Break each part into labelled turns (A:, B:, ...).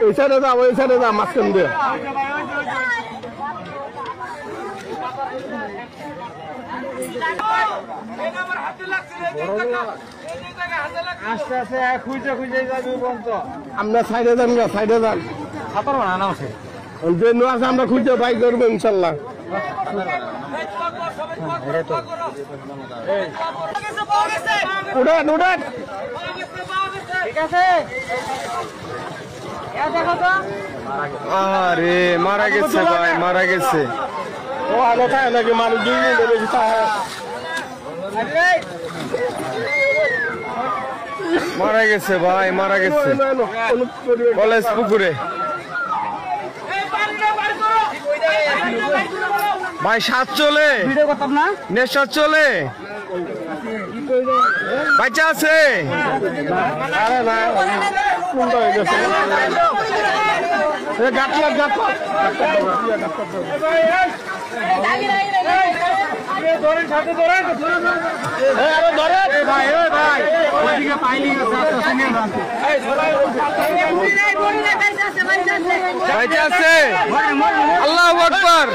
A: এই সাইডে যাও, ওই সাইডে যাও, মাঝখান দিয়ে।
B: আস্তে আস্তে খুঁজে খুঁজে যাবি বন্ধ।
A: আমরা সাইডে যান না, সাইডে যান।
B: খাবার বানানো আছে
A: যে নো আছে আমরা খুঁজে বাই করবো ইনশাল্লাহ। উড়ান উড়ান,
B: ঠিক আছে।
A: আরে মারা গেছে ভাই, মারা গেছে। ও আলো থাকে নাকি মানুষ দুই মিনিট বেশি থাকে। মারা গেছে ভাই, মারা গেছে কলেজ পুকুরে। ভাই সাত চলে, নেশা চলে, বাচ্চা আছে। আল্লাহু আকবার।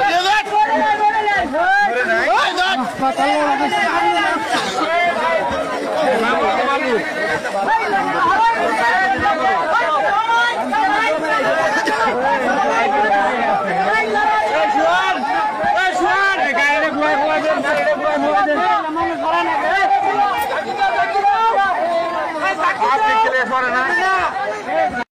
B: আপনি